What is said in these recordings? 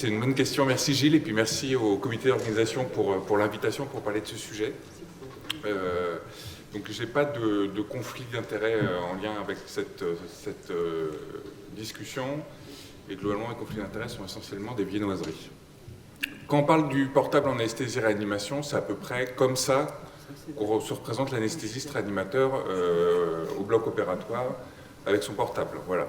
C'est une bonne question. Merci Gilles, et puis merci au comité d'organisation pour l'invitation pour parler de ce sujet. Donc je n'ai pas de conflit d'intérêt en lien avec cette discussion, et globalement les conflits d'intérêt sont essentiellement des viennoiseries. Quand on parle du portable en anesthésie-réanimation, c'est à peu près comme ça qu'on se représente l'anesthésiste-réanimateur au bloc opératoire avec son portable. Voilà.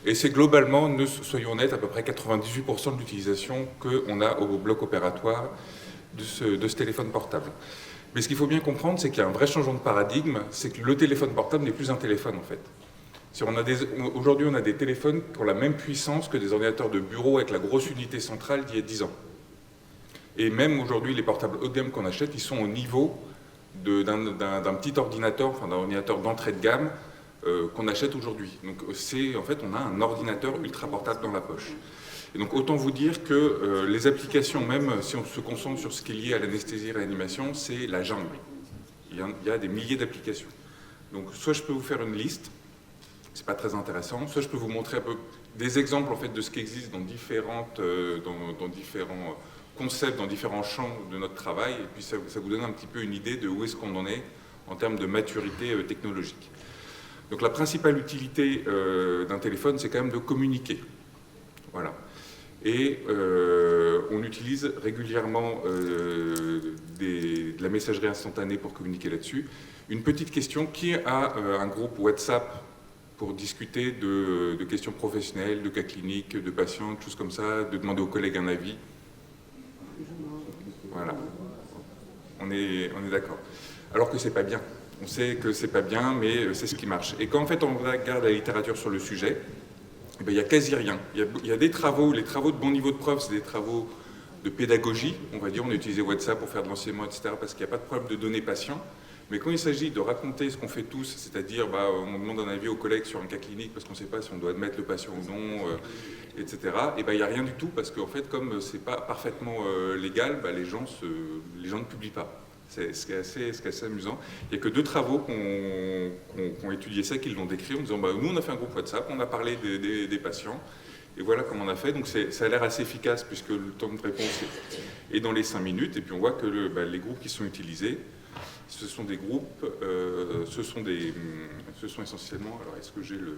Et c'est globalement, soyons honnêtes, à peu près 98% de l'utilisation qu'on a au bloc opératoire de ce téléphone portable. Mais ce qu'il faut bien comprendre, c'est qu'il y a un vrai changement de paradigme, c'est que le téléphone portable n'est plus un téléphone en fait. Aujourd'hui, on a des téléphones qui ont la même puissance que des ordinateurs de bureau avec la grosse unité centrale d'il y a 10 ans. Et même aujourd'hui, les portables haut de gamme qu'on achète, ils sont au niveau d'un petit ordinateur, enfin d'un ordinateur d'entrée de gamme qu'on achète aujourd'hui. Donc en fait, on a un ordinateur ultra portable dans la poche. Et donc autant vous dire que les applications, même si on se concentre sur ce qui est lié à l'anesthésie-réanimation, c'est la jungle. Il y a des milliers d'applications. Donc soit je peux vous faire une liste, c'est pas très intéressant, soit je peux vous montrer un peu des exemples en fait, de ce qui existe dans différents concepts, dans différents champs de notre travail, et puis ça vous donne un petit peu une idée de où est-ce qu'on en est en termes de maturité technologique. Donc la principale utilité d'un téléphone, c'est quand même de communiquer. Voilà. Et on utilise régulièrement de la messagerie instantanée pour communiquer là-dessus. Une petite question, qui a un groupe WhatsApp pour discuter de questions professionnelles, de cas cliniques, de patients, de choses comme ça, de demander aux collègues un avis? Voilà. On est d'accord. Alors que c'est pas bien. On sait que c'est pas bien, mais c'est ce qui marche. Et quand en fait on regarde la littérature sur le sujet, eh bien, il n'y a quasi rien. Il y a des travaux, les travaux de bon niveau de preuve, c'est des travaux de pédagogie, on va dire, on a utilisé WhatsApp pour faire de l'enseignement, etc., parce qu'il n'y a pas de problème de données patients. Mais quand il s'agit de raconter ce qu'on fait tous, c'est-à-dire on demande un avis aux collègues sur un cas clinique parce qu'on ne sait pas si on doit admettre le patient ou non, etc., et il n'y a rien du tout, parce qu'en fait, comme ce n'est pas parfaitement légal, les gens ne publient pas. C'est ce qui est assez amusant. Il n'y a que 2 travaux qui ont étudié ça, qui l'ont décrit en disant nous on a fait un groupe WhatsApp, on a parlé des patients, et voilà comment on a fait. Donc ça a l'air assez efficace puisque le temps de réponse est dans les 5 minutes, et puis on voit que les groupes qui sont utilisés, ce sont des groupes, ce sont essentiellement, alors est-ce que j'ai le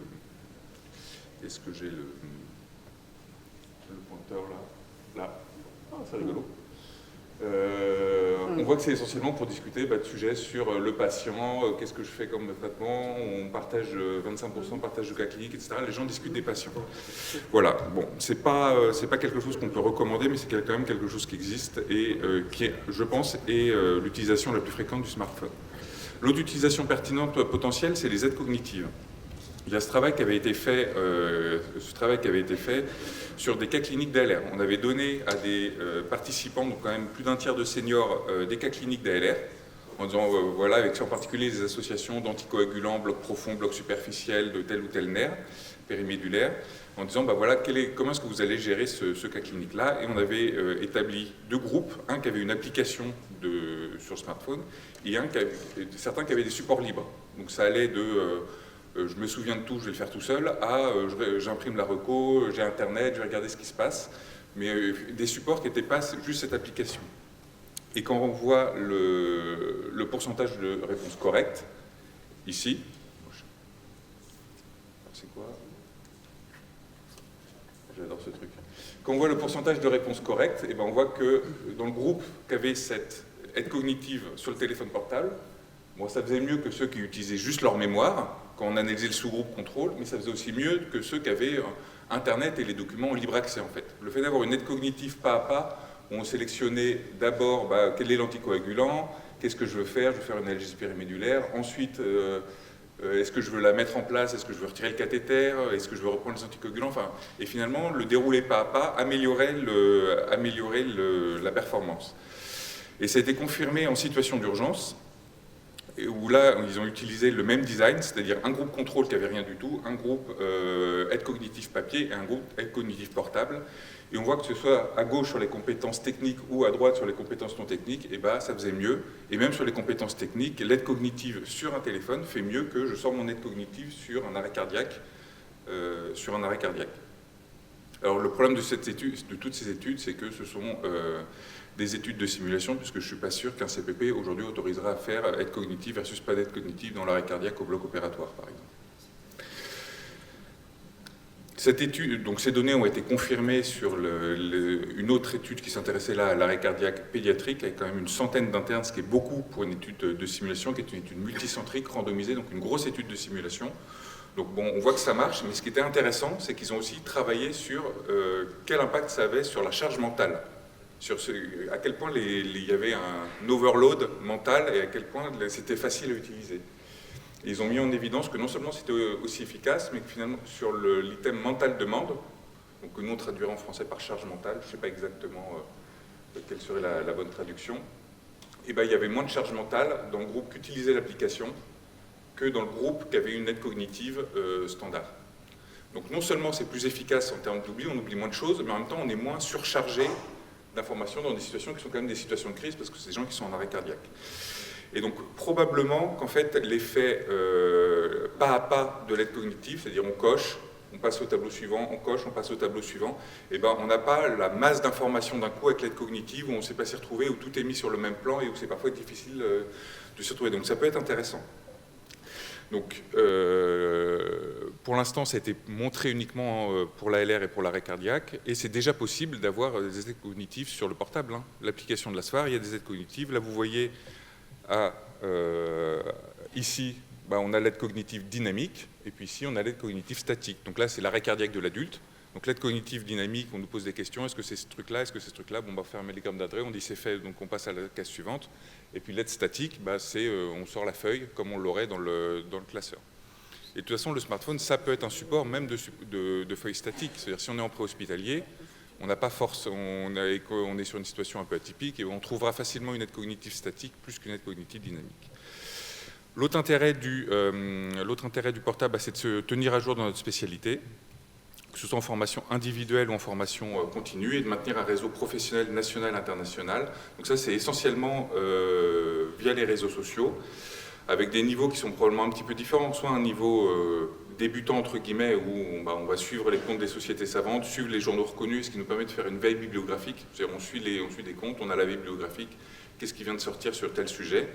pointeur là, ah, c'est rigolo. On voit que c'est essentiellement pour discuter de sujets sur le patient, qu'est-ce que je fais comme traitement, on partage 25% partage de cas cliniques, etc. Les gens discutent des patients. Voilà, bon, c'est pas quelque chose qu'on peut recommander, mais c'est quand même quelque chose qui existe et qui, je pense, est l'utilisation la plus fréquente du smartphone. L'autre utilisation pertinente potentielle, c'est les aides cognitives. Il y a ce travail qui avait été fait sur des cas cliniques d'ALR. On avait donné à des participants, donc quand même plus d'un tiers de seniors, des cas cliniques d'ALR, en disant, voilà, avec en particulier les associations d'anticoagulants, bloc profond, bloc superficiel, de tel ou tel nerf, périmédulaire, en disant, voilà, comment est-ce que vous allez gérer ce cas clinique-là? Et on avait établi 2 groupes, un qui avait une application sur smartphone, et certains qui avaient des supports libres. Donc ça allait de... je me souviens de tout, je vais le faire tout seul, j'imprime la reco, j'ai internet, je vais regarder ce qui se passe, mais des supports qui n'étaient pas juste cette application. Et quand on voit le pourcentage de réponses correctes, ici, c'est quoi? J'adore ce truc. Quand on voit le pourcentage de réponses correctes, on voit que dans le groupe qui avait cette aide cognitive sur le téléphone portable, ça faisait mieux que ceux qui utilisaient juste leur mémoire, quand on analysait le sous-groupe contrôle, mais ça faisait aussi mieux que ceux qui avaient Internet et les documents en libre accès, en fait. Le fait d'avoir une aide cognitive pas à pas, où on sélectionnait d'abord quel est l'anticoagulant, qu'est-ce que je veux faire une analgésie périmédulaire, ensuite, est-ce que je veux la mettre en place, est-ce que je veux retirer le cathéter, est-ce que je veux reprendre les anticoagulants, et finalement, le déroulé pas à pas améliorait la performance. Et ça a été confirmé en situation d'urgence, où là, ils ont utilisé le même design, c'est-à-dire un groupe contrôle qui n'avait rien du tout, un groupe aide cognitive papier et un groupe aide cognitive portable. Et on voit que ce soit à gauche sur les compétences techniques ou à droite sur les compétences non techniques, ça faisait mieux. Et même sur les compétences techniques, l'aide cognitive sur un téléphone fait mieux que je sors mon aide cognitive sur un arrêt cardiaque. Alors le problème de toutes ces études, c'est que ce sont des études de simulation, puisque je ne suis pas sûr qu'un CPP aujourd'hui autorisera à faire aide cognitive versus pas d'aide cognitive dans l'arrêt cardiaque au bloc opératoire, par exemple. Cette étude, donc ces données ont été confirmées sur une autre étude qui s'intéressait là à l'arrêt cardiaque pédiatrique, avec quand même une centaine d'internes, ce qui est beaucoup pour une étude de simulation, qui est une étude multicentrique, randomisée, donc une grosse étude de simulation. Donc bon, on voit que ça marche, mais ce qui était intéressant, c'est qu'ils ont aussi travaillé sur quel impact ça avait sur la charge mentale, sur à quel point il y avait un overload mental et à quel point c'était facile à utiliser. Et ils ont mis en évidence que non seulement c'était aussi efficace, mais que finalement sur l'item mental demande, donc que nous on traduirait en français par charge mentale, je ne sais pas exactement quelle serait la bonne traduction, et ben, il y avait moins de charge mentale dans le groupe qui utilisait l'application que dans le groupe qui avait une aide cognitive standard. Donc non seulement c'est plus efficace en termes d'oubli, on oublie moins de choses, mais en même temps on est moins surchargé d'informations dans des situations qui sont quand même des situations de crise, parce que c'est des gens qui sont en arrêt cardiaque. Et donc probablement qu'en fait l'effet pas à pas de l'aide cognitive, c'est-à-dire on coche, on passe au tableau suivant, on coche, on passe au tableau suivant, et ben on n'a pas la masse d'informations d'un coup avec l'aide cognitive où on ne sait pas s'y retrouver, où tout est mis sur le même plan et où c'est parfois difficile de s'y retrouver. Donc ça peut être intéressant. Donc pour l'instant ça a été montré uniquement pour l'ALR et pour l'arrêt cardiaque, et c'est déjà possible d'avoir des aides cognitives sur le portable. Hein. L'application de la SFAR, il y a des aides cognitives. Là vous voyez ici, on a l'aide cognitive dynamique, et puis ici, on a l'aide cognitive statique. Donc là, c'est l'arrêt cardiaque de l'adulte. Donc l'aide cognitive dynamique, on nous pose des questions, est-ce que c'est ce truc-là, est-ce que c'est ce truc-là, bon, on va faire un milligramme d'adré, on dit c'est fait, donc on passe à la case suivante. Et puis l'aide statique, c'est on sort la feuille comme on l'aurait dans le classeur. Et de toute façon, le smartphone, ça peut être un support même de feuilles statiques. C'est-à-dire si on est en préhospitalier, on n'a pas force, on est sur une situation un peu atypique et on trouvera facilement une aide cognitive statique plus qu'une aide cognitive dynamique. L'autre intérêt du portable, c'est de se tenir à jour dans notre spécialité, que ce soit en formation individuelle ou en formation continue, et de maintenir un réseau professionnel national et international. Donc ça, c'est essentiellement via les réseaux sociaux, avec des niveaux qui sont probablement un petit peu différents, soit un niveau débutant entre guillemets, où on va suivre les comptes des sociétés savantes, suivre les journaux reconnus, ce qui nous permet de faire une veille bibliographique. C'est-à-dire on suit des comptes, on a la veille bibliographique, qu'est-ce qui vient de sortir sur tel sujet.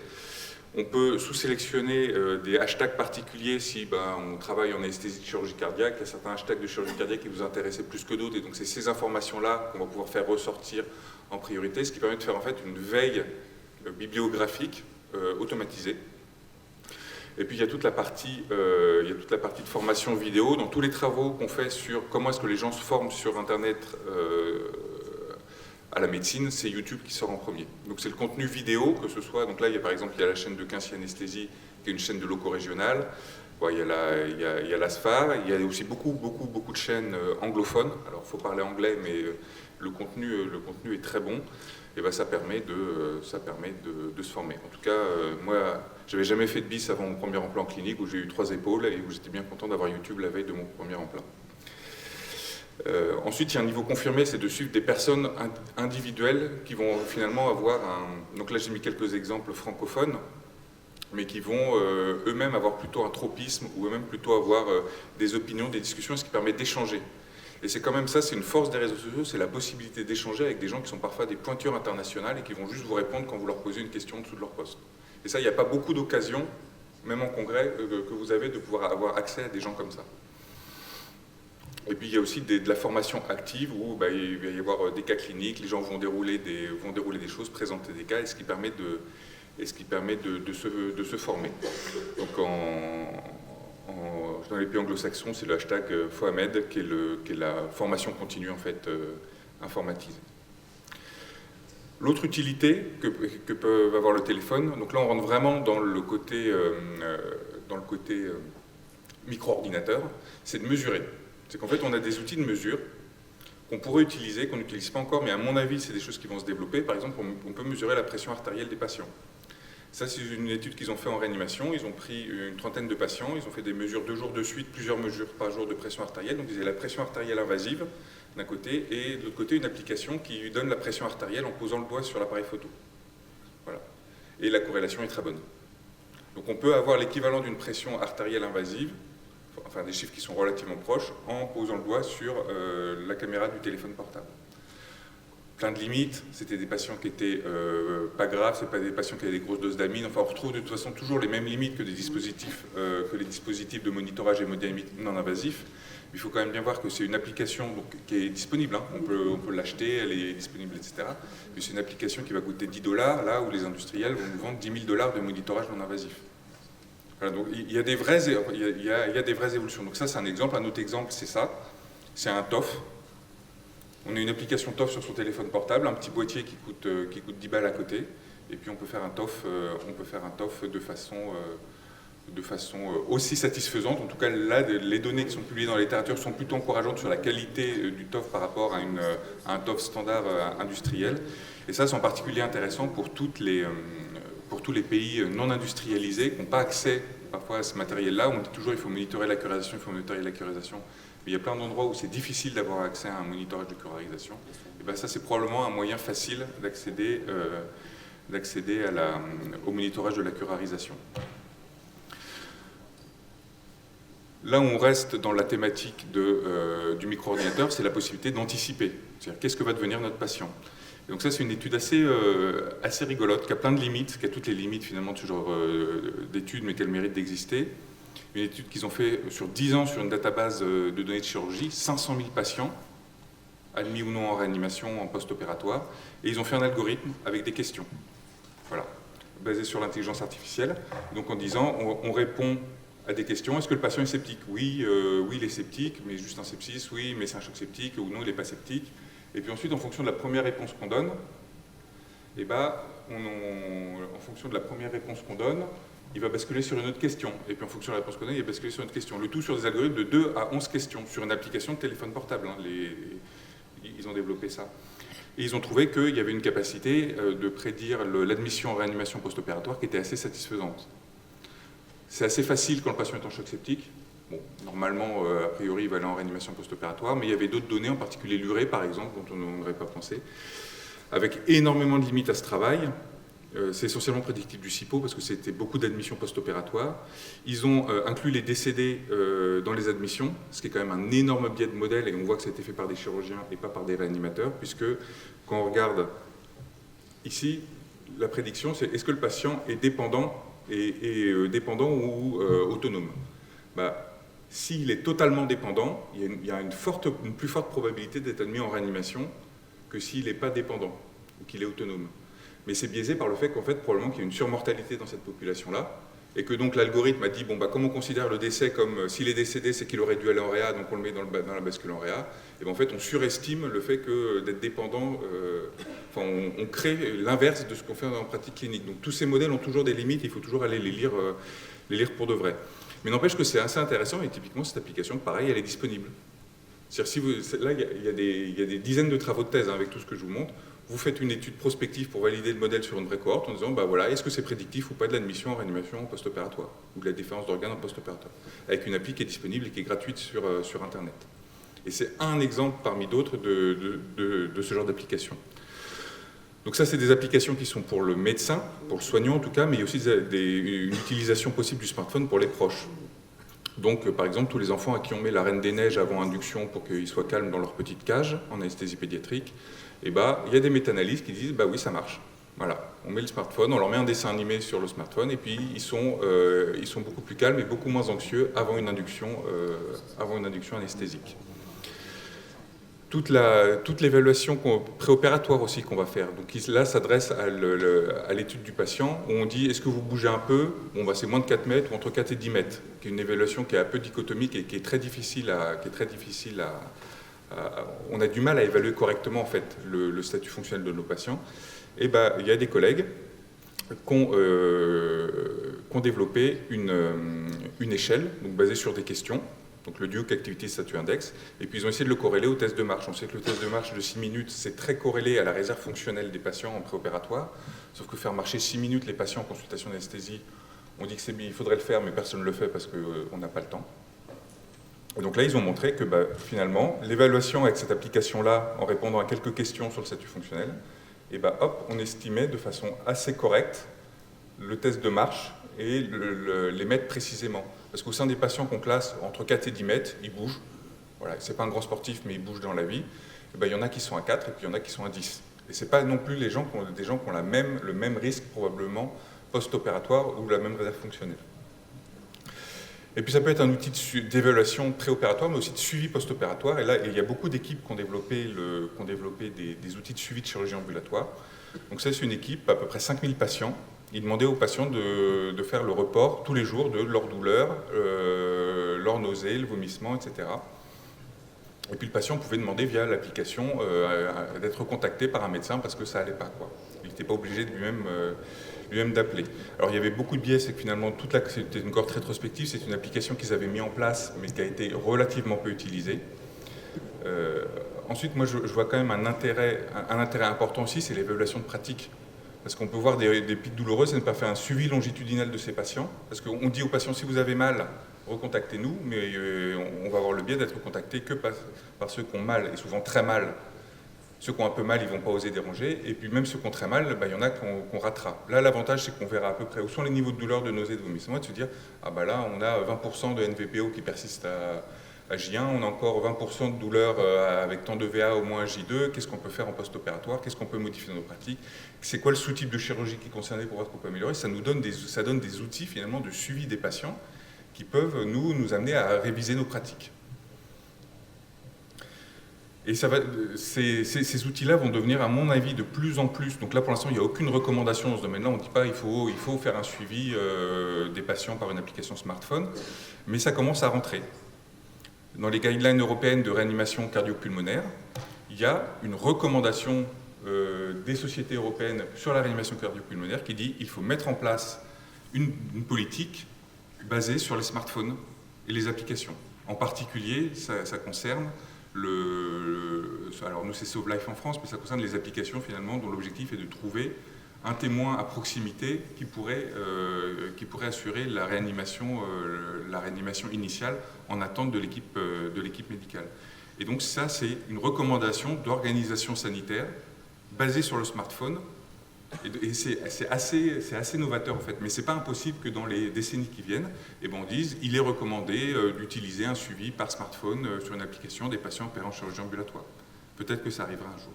On peut sous-sélectionner des hashtags particuliers si on travaille en anesthésie de chirurgie cardiaque. Il y a certains hashtags de chirurgie cardiaque qui vous intéressent plus que d'autres, et donc c'est ces informations-là qu'on va pouvoir faire ressortir en priorité, ce qui permet de faire en fait une veille bibliographique automatisée. Et puis il y a toute la partie de formation vidéo, dans tous les travaux qu'on fait sur comment est-ce que les gens se forment sur Internet à la médecine, c'est YouTube qui sort en premier. Donc c'est le contenu vidéo, que ce soit, donc là par exemple il y a la chaîne de Quincy Anesthésie, qui est une chaîne de locaux régionale, il y a la SFAR, il y a aussi beaucoup de chaînes anglophones, alors il faut parler anglais, mais le contenu est très bon, et ça permet de se former. En tout cas, moi, j'avais jamais fait de bis avant mon premier emploi en clinique, où j'ai eu 3 épaules, et où j'étais bien content d'avoir YouTube la veille de mon premier emploi. Ensuite, il y a un niveau confirmé, c'est de suivre des personnes individuelles qui vont finalement avoir donc là j'ai mis quelques exemples francophones, mais qui vont eux-mêmes avoir plutôt un tropisme, ou eux-mêmes plutôt avoir des opinions, des discussions, ce qui permet d'échanger. Et c'est quand même ça, c'est une force des réseaux sociaux, c'est la possibilité d'échanger avec des gens qui sont parfois des pointures internationales et qui vont juste vous répondre quand vous leur posez une question en dessous de leur poste. Et ça, il n'y a pas beaucoup d'occasions, même en congrès, que vous avez de pouvoir avoir accès à des gens comme ça. Et puis il y a aussi de la formation active où il va y avoir des cas cliniques, les gens vont dérouler des choses, présenter des cas, et ce qui permet de se former. Donc dans les pays anglo-saxons, c'est le hashtag FOAMED qui est la formation continue en fait informatisée. L'autre utilité que peut avoir le téléphone, donc là on rentre vraiment dans le côté micro-ordinateur, c'est de mesurer. C'est qu'en fait, on a des outils de mesure qu'on pourrait utiliser, qu'on n'utilise pas encore, mais à mon avis, c'est des choses qui vont se développer. Par exemple, on peut mesurer la pression artérielle des patients. Ça, c'est une étude qu'ils ont fait en réanimation. Ils ont pris une trentaine de patients, ils ont fait des mesures 2 jours de suite, plusieurs mesures par jour de pression artérielle. Donc, ils avaient la pression artérielle invasive d'un côté, et de l'autre côté, une application qui lui donne la pression artérielle en posant le doigt sur l'appareil photo. Voilà. Et la corrélation est très bonne. Donc, on peut avoir l'équivalent d'une pression artérielle invasive, enfin des chiffres qui sont relativement proches, en posant le doigt sur la caméra du téléphone portable. Plein de limites, c'était des patients qui étaient pas graves, c'est pas des patients qui avaient des grosses doses d'amine, enfin on retrouve de toute façon toujours les mêmes limites que les dispositifs de monitorage hémodynamique non invasif. Il faut quand même bien voir que c'est une application donc, qui est disponible, hein. On peut l'acheter, elle est disponible, etc. Mais c'est une application qui va coûter 10 $, là où les industriels vont nous vendre 10 000 $ de monitorage non invasif. Voilà, donc il y a des vraies évolutions. Donc ça c'est un exemple. Un autre exemple c'est ça, c'est un TOF. On a une application TOF sur son téléphone portable, un petit boîtier qui coûte 10 balles à côté, et puis on peut faire un TOF de façon aussi satisfaisante. En tout cas, là, les données qui sont publiées dans la littérature sont plutôt encourageantes sur la qualité du TOF par rapport à un TOF standard industriel. Et ça, c'est en particulier intéressant pour tous les pays non industrialisés qui n'ont pas accès parfois à ce matériel-là. On dit toujours qu'il faut monitorer la curisation, mais il y a plein d'endroits où c'est difficile d'avoir accès à un monitorage de curisation. Et bien ça, c'est probablement un moyen facile d'accéder au monitorage de la curarisation. Là où on reste dans la thématique du micro-ordinateur, c'est la possibilité d'anticiper. C'est-à-dire, qu'est-ce que va devenir notre patient? Et donc ça, c'est une étude assez rigolote, qui a plein de limites, qui a toutes les limites finalement de ce genre d'études, mais qui a le mérite d'exister. Une étude qu'ils ont fait sur 10 ans sur une database de données de chirurgie, 500 000 patients, admis ou non en réanimation, en post-opératoire, et ils ont fait un algorithme avec des questions, voilà, basé sur l'intelligence artificielle. Donc en disant, on répond à des questions. Est-ce que le patient est sceptique? Oui, il est sceptique, mais juste un sepsis. Oui, mais c'est un choc septique. Ou non, il n'est pas sceptique. Et puis ensuite, en fonction de la première réponse qu'on donne, eh ben, en fonction de la première réponse qu'on donne, il va basculer sur une autre question. Et puis en fonction de la réponse qu'on donne, il va basculer sur une autre question. Le tout sur des algorithmes de 2 à 11 questions, sur une application de téléphone portable. Hein. Ils ont développé ça. Et ils ont trouvé qu'il y avait une capacité de prédire l'admission en réanimation post-opératoire qui était assez satisfaisante. C'est assez facile quand le patient est en choc septique. Bon, normalement, a priori, il va aller en réanimation post-opératoire, mais il y avait d'autres données, en particulier l'urée, par exemple, dont on n'aurait pas pensé, avec énormément de limites à ce travail. C'est essentiellement prédictif du SIPO, parce que c'était beaucoup d'admissions post-opératoires. Ils ont inclus les décédés dans les admissions, ce qui est quand même un énorme biais de modèle, et on voit que ça a été fait par des chirurgiens et pas par des réanimateurs, puisque quand on regarde ici, la prédiction, c'est est-ce que le patient est dépendant ou autonome. S'il est totalement dépendant, il y a une plus forte probabilité d'être admis en réanimation que s'il n'est pas dépendant ou qu'il est autonome. Mais c'est biaisé par le fait qu'en fait, probablement qu'il y a une surmortalité dans cette population-là, et que donc l'algorithme a dit, bon, comme on considère le décès comme, s'il est décédé, c'est qu'il aurait dû aller en réa, donc on le met dans la bascule en réa, et bien en fait, on surestime le fait que d'être dépendant, on crée l'inverse de ce qu'on fait en pratique clinique. Donc tous ces modèles ont toujours des limites, il faut toujours aller les lire pour de vrai. Mais n'empêche que c'est assez intéressant, et typiquement, cette application, pareil, elle est disponible. C'est-à-dire, là, il y a des dizaines de travaux de thèse, hein, avec tout ce que je vous montre. Vous faites une étude prospective pour valider le modèle sur une vraie cohorte en disant, voilà, est-ce que c'est prédictif ou pas de l'admission en réanimation post-opératoire, ou de la déférence d'organes en post-opératoire, avec une appli qui est disponible et qui est gratuite sur Internet. Et c'est un exemple parmi d'autres de ce genre d'application. Donc ça, c'est des applications qui sont pour le médecin, pour le soignant en tout cas, mais il y a aussi une utilisation possible du smartphone pour les proches. Donc, par exemple, tous les enfants à qui on met la Reine des Neiges avant induction pour qu'ils soient calmes dans leur petite cage, en anesthésie pédiatrique, il y a des méta-analyses qui disent, oui, ça marche. Voilà, on met le smartphone, on leur met un dessin animé sur le smartphone, et puis ils sont beaucoup plus calmes et beaucoup moins anxieux avant une induction anesthésique. Toute l'évaluation préopératoire aussi qu'on va faire. Donc là, s'adresse à l'étude du patient, où on dit, est-ce que vous bougez un peu? C'est moins de 4 mètres ou entre 4 et 10 mètres, qui est une évaluation qui est un peu dichotomique et qui est très difficile on a du mal à évaluer correctement en fait, le statut fonctionnel de nos patients. Et il y a des collègues qui ont développé une échelle, donc basée sur des questions, donc le Duke Activity Statut Index, et puis ils ont essayé de le corréler au test de marche. On sait que le test de marche de 6 minutes, c'est très corrélé à la réserve fonctionnelle des patients en préopératoire, sauf que faire marcher 6 minutes les patients en consultation d'anesthésie, on dit qu'il faudrait le faire, mais personne ne le fait parce qu'on n'a pas le temps. Et donc là, ils ont montré que finalement, l'évaluation avec cette application-là, en répondant à quelques questions sur le statut fonctionnel, on estimait de façon assez correcte le test de marche et les mettre précisément. Parce qu'au sein des patients qu'on classe entre 4 et 10 mètres, ils bougent. Voilà, c'est pas un grand sportif, mais ils bougent dans la vie. Et ben, il y en a qui sont à 4 et puis il y en a qui sont à 10. Et c'est pas non plus des gens qui ont le même risque probablement post-opératoire ou la même réserve fonctionnelle. Et puis ça peut être un outil d'évaluation préopératoire, mais aussi de suivi post-opératoire. Et là, il y a beaucoup d'équipes qui ont développé des outils de suivi de chirurgie ambulatoire. Donc ça, c'est une équipe, à peu près 5000 patients. Ils demandaient aux patients de faire le report tous les jours de leur douleur, leur nausée, le vomissement, etc. Et puis le patient pouvait demander via l'application d'être contacté par un médecin parce que ça n'allait pas, quoi. Il n'était pas obligé de lui-même d'appeler. Alors il y avait beaucoup de biais, c'est que finalement c'était une cohorte rétrospective, c'est une application qu'ils avaient mis en place mais qui a été relativement peu utilisée. Ensuite, moi je vois quand même un intérêt important aussi, c'est l'évaluation de pratique. Parce qu'on peut voir des pics douloureux, c'est ne pas faire un suivi longitudinal de ces patients. Parce qu'on dit aux patients, si vous avez mal, recontactez-nous, mais on va avoir le biais d'être contacté que par ceux qui ont mal, et souvent très mal. Ceux qui ont un peu mal, ils ne vont pas oser déranger, et puis même ceux qui ont très mal, il y en a qu'on ratera. Là, l'avantage, c'est qu'on verra à peu près où sont les niveaux de douleur, de nausée, de vomissement, et de se dire, ah bah là, on a 20% de NVPO qui persiste à J1, on a encore 20% de douleur avec tant de VA au moins à J2, qu'est-ce qu'on peut faire en post-opératoire, qu'est-ce qu'on peut modifier dans nos pratiques, c'est quoi le sous-type de chirurgie qui est concerné pour voir ce qu'on peut améliorer, ça donne des outils finalement de suivi des patients qui peuvent nous amener à réviser nos pratiques. Et ces outils-là vont devenir, à mon avis, de plus en plus. Donc là, pour l'instant, il n'y a aucune recommandation dans ce domaine-là. On ne dit pas qu'il faut faire un suivi des patients par une application smartphone, mais ça commence à rentrer. Dans les guidelines européennes de réanimation cardio-pulmonaire, il y a une recommandation des sociétés européennes sur la réanimation cardio-pulmonaire qui dit qu'il faut mettre en place une politique basée sur les smartphones et les applications. En particulier, ça concerne alors nous c'est Sauve Life en France, mais ça concerne les applications finalement dont l'objectif est de trouver un témoin à proximité qui pourrait assurer la réanimation initiale en attente de l'équipe médicale. Et donc ça, c'est une recommandation d'organisation sanitaire basée sur le smartphone. Et c'est assez novateur en fait, mais c'est pas impossible que dans les décennies qui viennent, on dise il est recommandé d'utiliser un suivi par smartphone sur une application des patients opérés en chirurgie ambulatoire. Peut-être que ça arrivera un jour.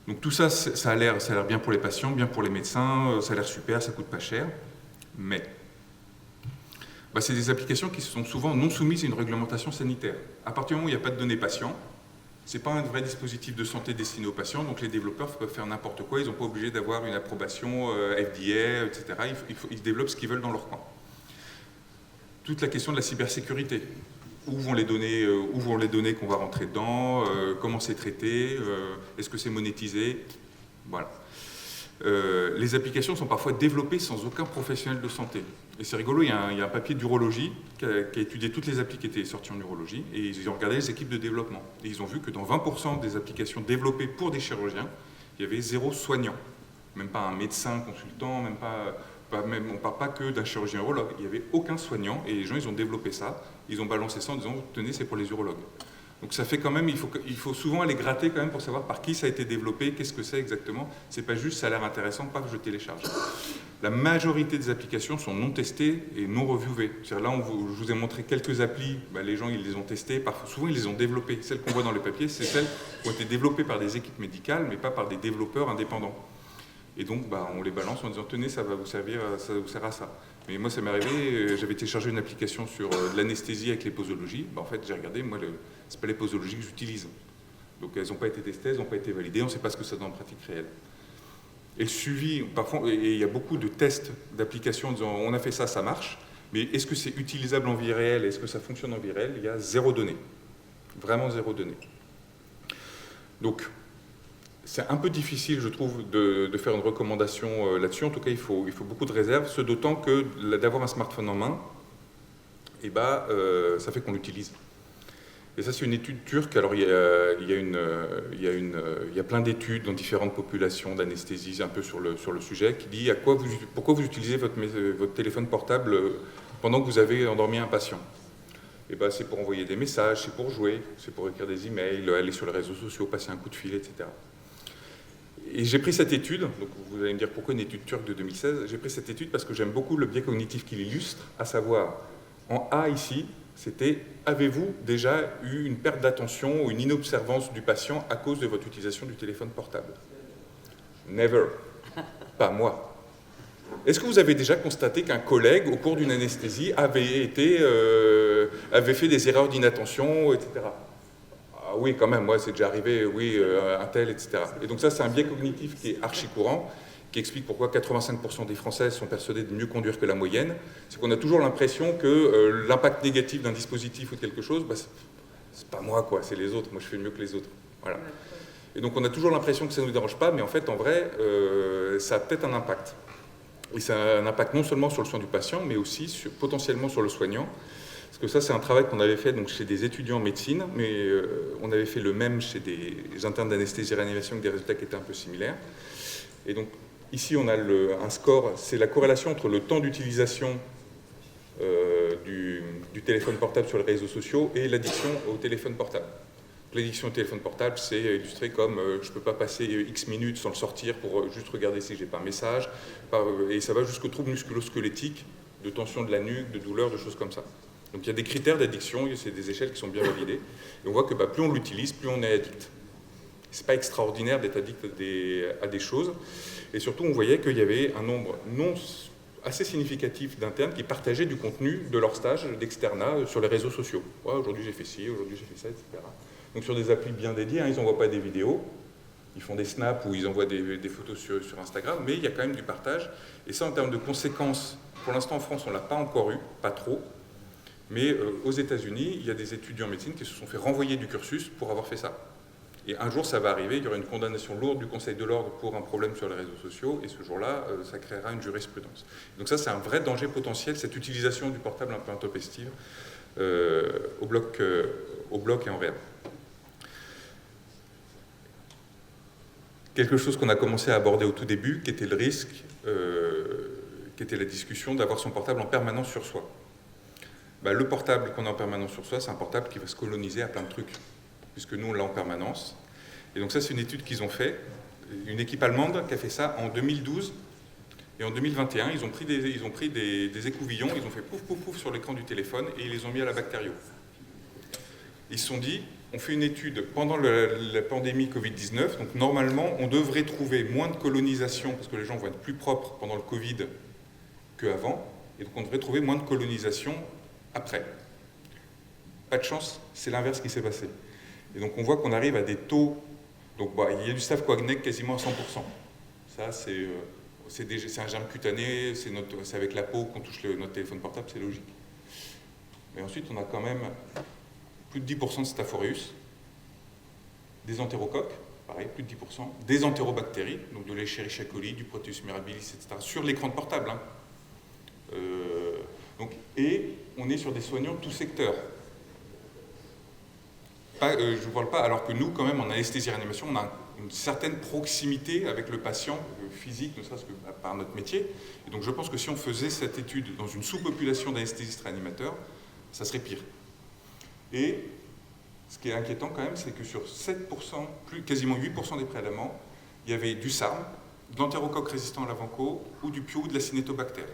Donc tout ça, ça a l'air bien pour les patients, bien pour les médecins, ça a l'air super, ça coûte pas cher, mais c'est des applications qui sont souvent non soumises à une réglementation sanitaire. À partir du moment où il n'y a pas de données patients, ce n'est pas un vrai dispositif de santé destiné aux patients, donc les développeurs peuvent faire n'importe quoi, ils ne sont pas obligés d'avoir une approbation FDA, etc. Ils développent ce qu'ils veulent dans leur coin. Toute la question de la cybersécurité. Où vont les données qu'on va rentrer dedans, comment c'est traité, est-ce que c'est monétisé, voilà. Les applications sont parfois développées sans aucun professionnel de santé. Et c'est rigolo, il y a un papier d'urologie qui a étudié toutes les applis qui étaient sorties en urologie, et ils ont regardé les équipes de développement. Et ils ont vu que dans 20% des applications développées pour des chirurgiens, il y avait 0 soignant. Même pas un médecin consultant, on ne parle pas que d'un chirurgien urologue. Il n'y avait aucun soignant, et les gens, ils ont développé ça, ils ont balancé ça en disant, tenez, c'est pour les urologues. Donc ça fait quand même, il faut souvent aller gratter quand même pour savoir par qui ça a été développé, qu'est-ce que c'est exactement. C'est pas juste ça a l'air intéressant, paf, je télécharge. La majorité des applications sont non testées et non reviewées. Là, je vous ai montré quelques applis, les gens ils les ont testées, souvent ils les ont développées. Celles qu'on voit dans les papiers, c'est celles qui ont été développées par des équipes médicales, mais pas par des développeurs indépendants. Et donc on les balance en disant, tenez, ça va vous servir, ça vous sert à ça. Mais moi, ça m'est arrivé, j'avais téléchargé une application sur l'anesthésie avec les posologies. En fait, j'ai regardé, moi, c'est pas les posologies que j'utilise. Donc, elles n'ont pas été testées, elles n'ont pas été validées, on ne sait pas ce que ça donne en pratique réelle. Et le suivi, parfois, il y a beaucoup de tests d'applications en disant, on a fait ça, ça marche, mais est-ce que c'est utilisable en vie réelle, est-ce que ça fonctionne en vie réelle? Il y a 0 donnée. Vraiment 0 donnée. Donc, c'est un peu difficile, je trouve, de faire une recommandation là-dessus. En tout cas, il faut beaucoup de réserves, ce d'autant que d'avoir un smartphone en main, ça fait qu'on l'utilise. Et ça, c'est une étude turque. Alors, il y a plein d'études dans différentes populations d'anesthésie, un peu sur le sujet, qui dit pourquoi vous utilisez votre téléphone portable pendant que vous avez endormi un patient. C'est pour envoyer des messages, c'est pour jouer, c'est pour écrire des emails, aller sur les réseaux sociaux, passer un coup de fil, etc. Et j'ai pris cette étude, donc vous allez me dire pourquoi une étude turque de 2016, j'ai pris cette étude parce que j'aime beaucoup le biais cognitif qui l'illustre, à savoir, en A ici, c'était « Avez-vous déjà eu une perte d'attention ou une inobservance du patient à cause de votre utilisation du téléphone portable ?» Never. Pas moi. Est-ce que vous avez déjà constaté qu'un collègue, au cours d'une anesthésie, avait fait des erreurs d'inattention, etc. Ah oui, quand même, moi, c'est déjà arrivé, oui, un tel, etc. Et donc ça, c'est un biais cognitif qui est archi courant, qui explique pourquoi 85% des Français sont persuadés de mieux conduire que la moyenne. C'est qu'on a toujours l'impression que l'impact négatif d'un dispositif ou de quelque chose, bah, c'est pas moi, quoi, c'est les autres. Moi, je fais mieux que les autres. Voilà. Et donc, on a toujours l'impression que ça ne nous dérange pas, mais en fait, en vrai, ça a peut-être un impact. Et ça a un impact non seulement sur le soin du patient, mais aussi potentiellement sur le soignant. Parce que ça, c'est un travail qu'on avait fait donc, chez des étudiants en médecine, mais on avait fait le même chez des internes d'anesthésie et réanimation avec des résultats qui étaient un peu similaires. Et donc, ici, on a un score, c'est la corrélation entre le temps d'utilisation du téléphone portable sur les réseaux sociaux et l'addiction au téléphone portable. L'addiction au téléphone portable, c'est illustré comme je ne peux pas passer X minutes sans le sortir pour juste regarder si je n'ai pas un message, et ça va jusqu'aux troubles musculo-squelettiques, de tension de la nuque, de douleur, de choses comme ça. Donc il y a des critères d'addiction, c'est des échelles qui sont bien validées, et on voit que plus on l'utilise, plus on est addict. Ce n'est pas extraordinaire d'être addict à des choses, et surtout on voyait qu'il y avait un nombre assez significatif d'internes qui partageaient du contenu de leur stage d'externat sur les réseaux sociaux. Ouais, aujourd'hui j'ai fait ci, aujourd'hui j'ai fait ça, etc. Donc sur des applis bien dédiées, ils n'envoient pas des vidéos, ils font des snaps ou ils envoient des photos sur Instagram, mais il y a quand même du partage. Et ça, en termes de conséquences, pour l'instant en France, on ne l'a pas encore eu, pas trop, mais aux États-Unis, il y a des étudiants en médecine qui se sont fait renvoyer du cursus pour avoir fait ça. Et un jour, ça va arriver, il y aura une condamnation lourde du Conseil de l'ordre pour un problème sur les réseaux sociaux, et ce jour-là, ça créera une jurisprudence. Donc ça, c'est un vrai danger potentiel, cette utilisation du portable un peu intempestive au bloc et en réel. Quelque chose qu'on a commencé à aborder au tout début, qui était le risque, qui était la discussion d'avoir son portable en permanence sur soi. Le portable qu'on a en permanence sur soi, c'est un portable qui va se coloniser à plein de trucs, puisque nous, on l'a en permanence. Et donc ça, c'est une étude qu'ils ont fait, une équipe allemande qui a fait ça en 2012, et en 2021, ils ont pris des écouvillons, ils ont fait pouf, pouf, pouf sur l'écran du téléphone, et ils les ont mis à la bactério. Ils se sont dit, on fait une étude pendant la pandémie Covid-19, donc normalement, on devrait trouver moins de colonisation, parce que les gens vont être plus propres pendant le Covid qu'avant, et donc on devrait trouver moins de colonisation après. Pas de chance, c'est l'inverse qui s'est passé. Et donc on voit qu'on arrive à des taux, donc il y a du Staph coagulé quasiment à 100%. Ça, c'est un germe cutané, c'est avec la peau qu'on touche notre téléphone portable, c'est logique. Mais ensuite, on a quand même plus de 10% de Staph aureus, des entérocoques, pareil, plus de 10%, des entérobactéries, donc de l'Escherichia coli, du Proteus mirabilis, etc., sur l'écran de portable. Et on est sur des soignants tout secteur. Je ne vous parle pas, alors que nous, quand même, en anesthésie-réanimation, on a une certaine proximité avec le patient physique, ne serait-ce que par notre métier. Et donc je pense que si on faisait cette étude dans une sous-population d'anesthésistes-réanimateurs, ça serait pire. Et ce qui est inquiétant quand même, c'est que sur 7%, quasiment 8% des prélèvements, il y avait du SARM, de l'entérocoque résistant à l'Avanco ou du Pio ou de la Cinetobactère.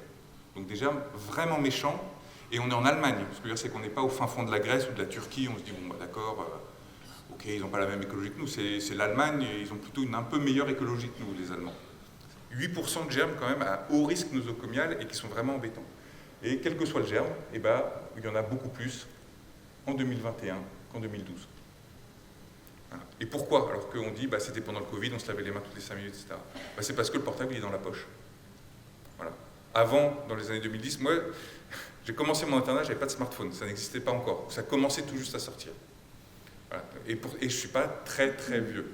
Donc déjà vraiment méchant, et on est en Allemagne. Ce que je veux dire, c'est qu'on n'est pas au fin fond de la Grèce ou de la Turquie, on se dit, bon, d'accord, ok, ils n'ont pas la même écologie que nous, c'est l'Allemagne, et ils ont plutôt une un peu meilleure écologie que nous, les Allemands. 8% de germes quand même à haut risque nosocomial et qui sont vraiment embêtants. Et quel que soit le germe, il y en a beaucoup plus en 2021 qu'en 2012. Voilà. Et pourquoi? Alors qu'on dit, c'était pendant le Covid, on se lavait les mains toutes les 5 minutes, etc. C'est parce que le portable, il est dans la poche. Voilà. Avant, dans les années 2010, moi, j'ai commencé mon internat, je n'avais pas de smartphone, ça n'existait pas encore. Ça commençait tout juste à sortir. Voilà. Et je ne suis pas très très vieux.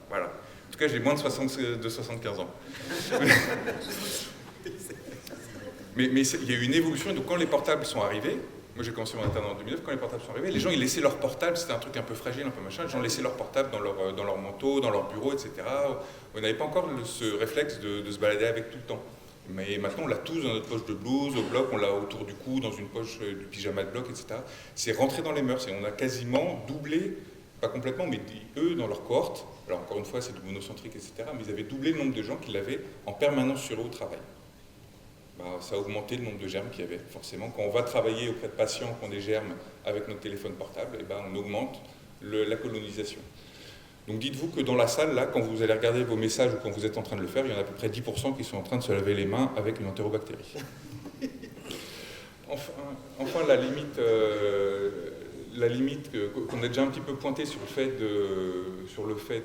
Voilà. En tout cas, j'ai moins de 75 ans. mais il y a eu une évolution, et donc quand les portables sont arrivés, moi j'ai commencé mon internat en 2009, quand les portables sont arrivés, les gens ils laissaient leur portable, c'était un truc un peu fragile, un peu machin, les gens laissaient leur portable dans leur manteau, dans leur bureau, etc. On n'avait pas encore ce réflexe de se balader avec tout le temps. Mais maintenant on l'a tous dans notre poche de blouse, au bloc, on l'a autour du cou, dans une poche du pyjama de bloc, etc. C'est rentré dans les mœurs et on a quasiment doublé pas complètement, mais eux, dans leur cohorte, alors encore une fois, c'est du monocentrique, etc., mais ils avaient doublé le nombre de gens qui l'avaient en permanence sur eux au travail. Bah, ça a augmenté le nombre de germes qu'il y avait, forcément. Quand on va travailler auprès de patients qui ont des germes avec notre téléphone portable, et ben, on augmente la colonisation. Donc dites-vous que dans la salle, là, quand vous allez regarder vos messages ou quand vous êtes en train de le faire, il y en a à peu près 10% qui sont en train de se laver les mains avec une entérobactérie. Enfin la limite qu'on a déjà un petit peu pointée sur le fait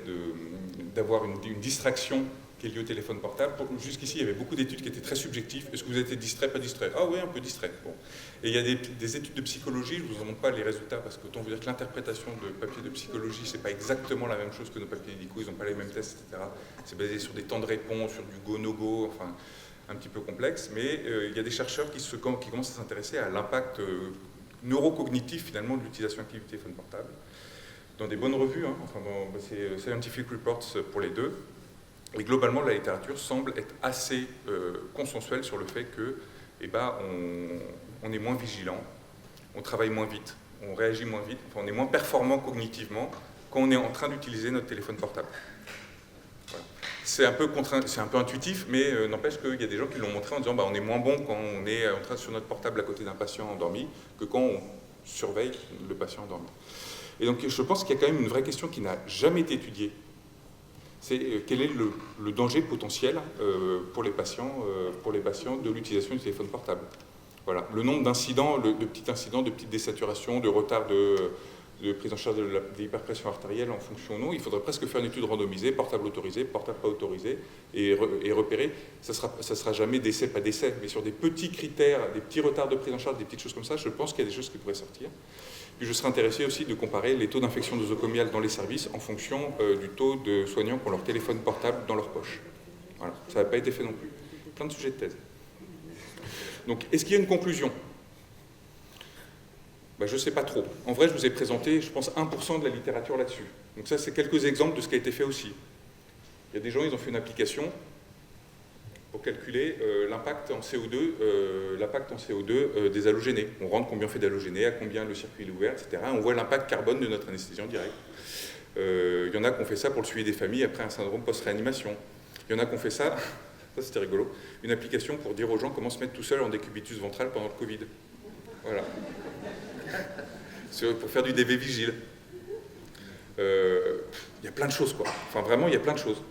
d'avoir une distraction qui est liée au téléphone portable. Jusqu'ici, il y avait beaucoup d'études qui étaient très subjectives. Est-ce que vous êtes distrait, pas distrait? Ah oui, un peu distrait. Bon. Et il y a des études de psychologie, je ne vous en montre pas les résultats, parce que autant vous dire que l'interprétation de papiers de psychologie, ce n'est pas exactement la même chose que nos papiers médicaux, ils n'ont pas les mêmes tests, etc. C'est basé sur des temps de réponse, sur du go-no-go, enfin, un petit peu complexe, mais il y a des chercheurs qui commencent à s'intéresser à l'impact neurocognitif, finalement, de l'utilisation active du téléphone portable, dans des bonnes revues, hein. Enfin, c'est Scientific Reports pour les deux. Et globalement, la littérature semble être assez consensuelle sur le fait que, on est moins vigilant, on travaille moins vite, on réagit moins vite, enfin, on est moins performant cognitivement quand on est en train d'utiliser notre téléphone portable. Voilà. C'est un peu intuitif, mais n'empêche qu'il y a des gens qui l'ont montré en disant on est moins bon quand on est en train sur notre portable à côté d'un patient endormi que quand on surveille le patient endormi. Et donc je pense qu'il y a quand même une vraie question qui n'a jamais été étudiée. C'est quel est le danger potentiel pour les patients de l'utilisation du téléphone portable. Voilà. Le nombre d'incidents, de petits incidents, de petites désaturations, de retard de prise en charge de l'hyperpression artérielle en fonction ou non, il faudrait presque faire une étude randomisée, portable autorisé, portable pas autorisé, et repérer. Ça sera jamais décès, pas décès, mais sur des petits critères, des petits retards de prise en charge, des petites choses comme ça, je pense qu'il y a des choses qui pourraient sortir. Puis je serais intéressé aussi de comparer les taux d'infection nosocomiale dans les services en fonction du taux de soignants qui ont leur téléphone portable dans leur poche. Voilà. Ça n'a pas été fait non plus. Plein de sujets de thèse. Donc, est-ce qu'il y a une conclusion ? Je ne sais pas trop. En vrai, je vous ai présenté, je pense, 1% de la littérature là-dessus. Donc ça, c'est quelques exemples de ce qui a été fait aussi. Il y a des gens, ils ont fait une application pour calculer l'impact en CO2, des halogénés. On rentre combien on fait d'halogénés, à combien le circuit est ouvert, etc. On voit l'impact carbone de notre anesthésie en direct. Il y en a qui ont fait ça pour le suivi des familles après un syndrome post-réanimation. Il y en a qui ont fait ça, ça c'était rigolo, une application pour dire aux gens comment se mettre tout seul en décubitus ventral pendant le Covid. Voilà. Pour faire du DV vigile. Il y a plein de choses, quoi. Enfin, vraiment, il y a plein de choses.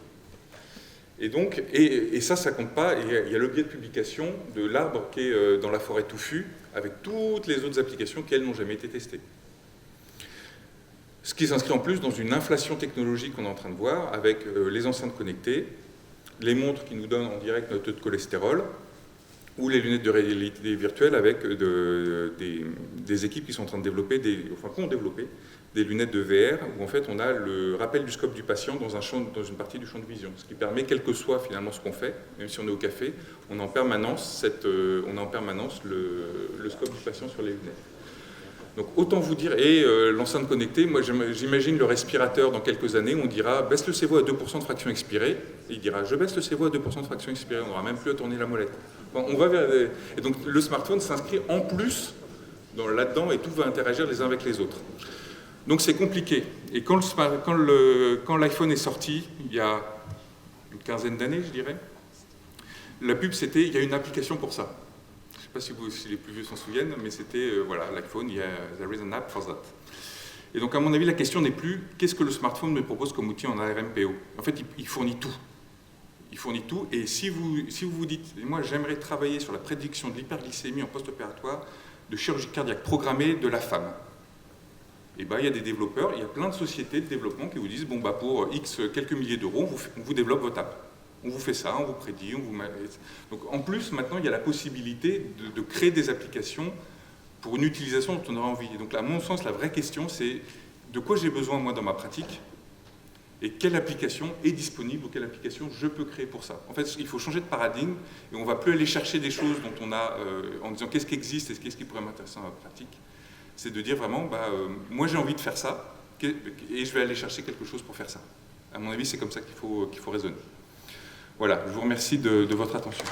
Et donc, et ça compte pas. Il y a le biais de publication de l'arbre qui est dans la forêt touffue, avec toutes les autres applications qui, elles, n'ont jamais été testées. Ce qui s'inscrit en plus dans une inflation technologique qu'on est en train de voir, avec les enceintes connectées, les montres qui nous donnent en direct notre taux de cholestérol, ou les lunettes de réalité virtuelle avec des équipes qui sont en train de développer, qui ont développé des lunettes de VR où en fait on a le rappel du scope du patient dans une partie du champ de vision, ce qui permet, quel que soit finalement ce qu'on fait, même si on est au café, on a en permanence le scope du patient sur les lunettes. Donc autant vous dire, et l'enceinte connectée, moi j'imagine le respirateur dans quelques années, on dira baisse le CV à 2% de fraction expirée, et il dira je baisse le CV à 2% de fraction expirée, on n'aura même plus à tourner la molette. Enfin, on va vers et donc le smartphone s'inscrit en plus là-dedans et tout va interagir les uns avec les autres. Donc c'est compliqué. Et quand l'iPhone est sorti, il y a une quinzaine d'années je dirais, la pub c'était il y a une application pour ça. Je ne sais pas si les plus vieux s'en souviennent, mais c'était, l'iPhone, there is an app for that. Et donc, à mon avis, la question n'est plus qu'est-ce que le smartphone me propose comme outil en ARMPO. En fait, il fournit tout. Il fournit tout, et si vous vous dites, moi, j'aimerais travailler sur la prédiction de l'hyperglycémie en post-opératoire de chirurgie cardiaque programmée de la femme, et il y a des développeurs, il y a plein de sociétés de développement qui vous disent, pour X quelques milliers d'euros, on vous développe votre app. On vous fait ça, on vous prédit, Donc en plus, maintenant, il y a la possibilité de créer des applications pour une utilisation dont on aura envie. Et donc à mon sens, la vraie question, c'est de quoi j'ai besoin, moi, dans ma pratique, et quelle application est disponible, ou quelle application je peux créer pour ça. En fait, il faut changer de paradigme, et on ne va plus aller chercher des choses dont on a, en disant qu'est-ce qui existe et qu'est-ce qui pourrait m'intéresser dans ma pratique. C'est de dire vraiment, moi j'ai envie de faire ça, et je vais aller chercher quelque chose pour faire ça. À mon avis, c'est comme ça qu'il faut raisonner. Voilà, je vous remercie de votre attention.